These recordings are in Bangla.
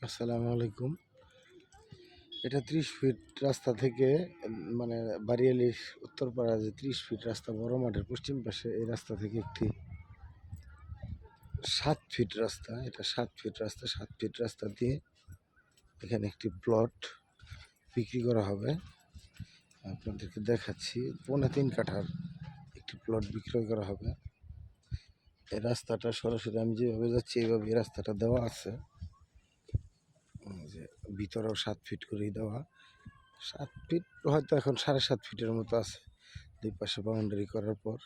আসসালামু আলাইকুম। এটা ৩০ ফিট রাস্তা থেকে মানে বারিয়ালির উত্তরপাড়া যে ৩০ ফিট রাস্তা বড় মাঠের পশ্চিম পাশে, এই রাস্তা থেকে একটি ৭ ফিট রাস্তা, এটা ৭ ফিট রাস্তা, ৭ ফিট রাস্তা দিয়ে এখানে একটি প্লট বিক্রি করা হবে। আপনাদেরকে দেখাচ্ছি, ৩.৫ কাঠার একটি প্লট বিক্রয় করা হবে। এই রাস্তাটা সরাসরি আমি যেভাবে যাচ্ছি এইভাবে এই রাস্তাটা দেওয়া আছে, যে ভিতরেও ৭ ফিট করেই দেওয়া। ৭ ফিট হয়তো এখন ৭.৫ ফিটের মতো আছে দুই পাশে বাউন্ডারি করার পর।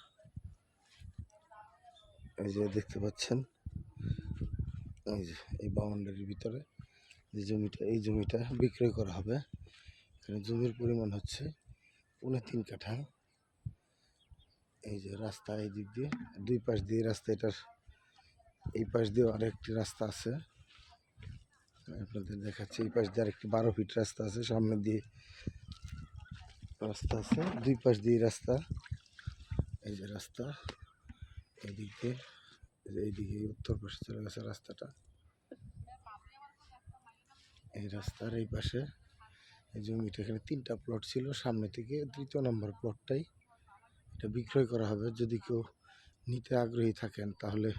এই যে দেখতে পাচ্ছেন, এই যে এই বাউন্ডারির ভিতরে যে জমিটা, এই জমিটা বিক্রয় করা হবে। এখানে জমির পরিমাণ হচ্ছে ৩.৫ কাঠা। এই যে রাস্তা, এই দিক দিয়ে দুই পাশ দিয়ে রাস্তা, এটার এই পাশ দিয়েও আরেকটি রাস্তা আছে, আপনাদের দেখাচ্ছি। এই পাশ দিয়ে আরেকটি ১২ ফিট রাস্তা আছে, সামনে দিয়ে রাস্তা আছে, দুই পাশ দিয়ে রাস্তা। এই যে রাস্তা এইদিক দিয়ে, এইদিকে উত্তর পাশে চলে গেছে রাস্তাটা। এই রাস্তার এই পাশে এই জমিটা, এখানে ৩টা প্লট ছিল, সামনে থেকে ৩য় নম্বর প্লটটাই এটা বিক্রয় করা হবে। যদি কেউ নিতে আগ্রহী থাকেন তাহলে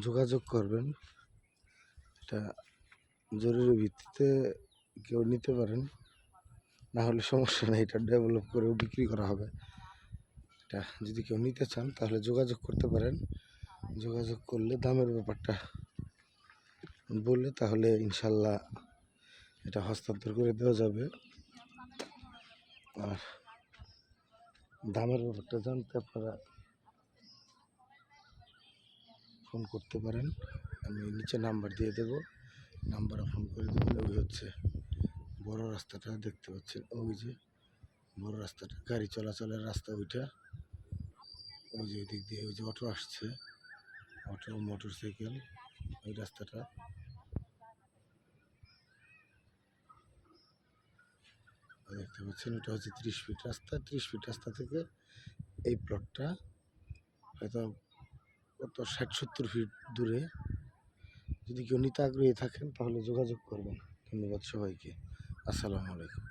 যোগাযোগ করবেন। এটা জরুরি ভিত্তিতে কেউ নিতে পারেন, না হলে সমস্যা নেই, এটা ডেভেলপ করেও বিক্রি করা হবে। এটা যদি কেউ নিতে চান তাহলে যোগাযোগ করতে পারেন। যোগাযোগ করলে দামের ব্যাপারটা বললে তাহলে ইনশাল্লাহ এটা হস্তান্তর করে দেওয়া যাবে। আর দামের ব্যাপারটা জানতে আপনারা ফোন করতে পারেন, আমি নিচে নাম্বার দিয়ে দেব, নাম্বারে ফোন করে দেবেন। ওই হচ্ছে বড় রাস্তাটা দেখতে পাচ্ছেন, ওই যে বড় রাস্তাটা, গাড়ি চলাচলের রাস্তা ওইটা। ওই যে দিক দিয়ে ওই যে অটো আসছে, অটো মোটর সাইকেল, ওই রাস্তাটা দেখতে পাচ্ছেন। এটা হচ্ছে ৩০ ফিট রাস্তা। ৩০ ফিট রাস্তা থেকে এই প্লটটা হয়তো কত ৬০-৭০ ফিট দূরে। যদি কেউ নিতে আগ্রহী থাকেন তাহলে যোগাযোগ করবেন। ধন্যবাদ সবাইকে। আসসালামু আলাইকুম।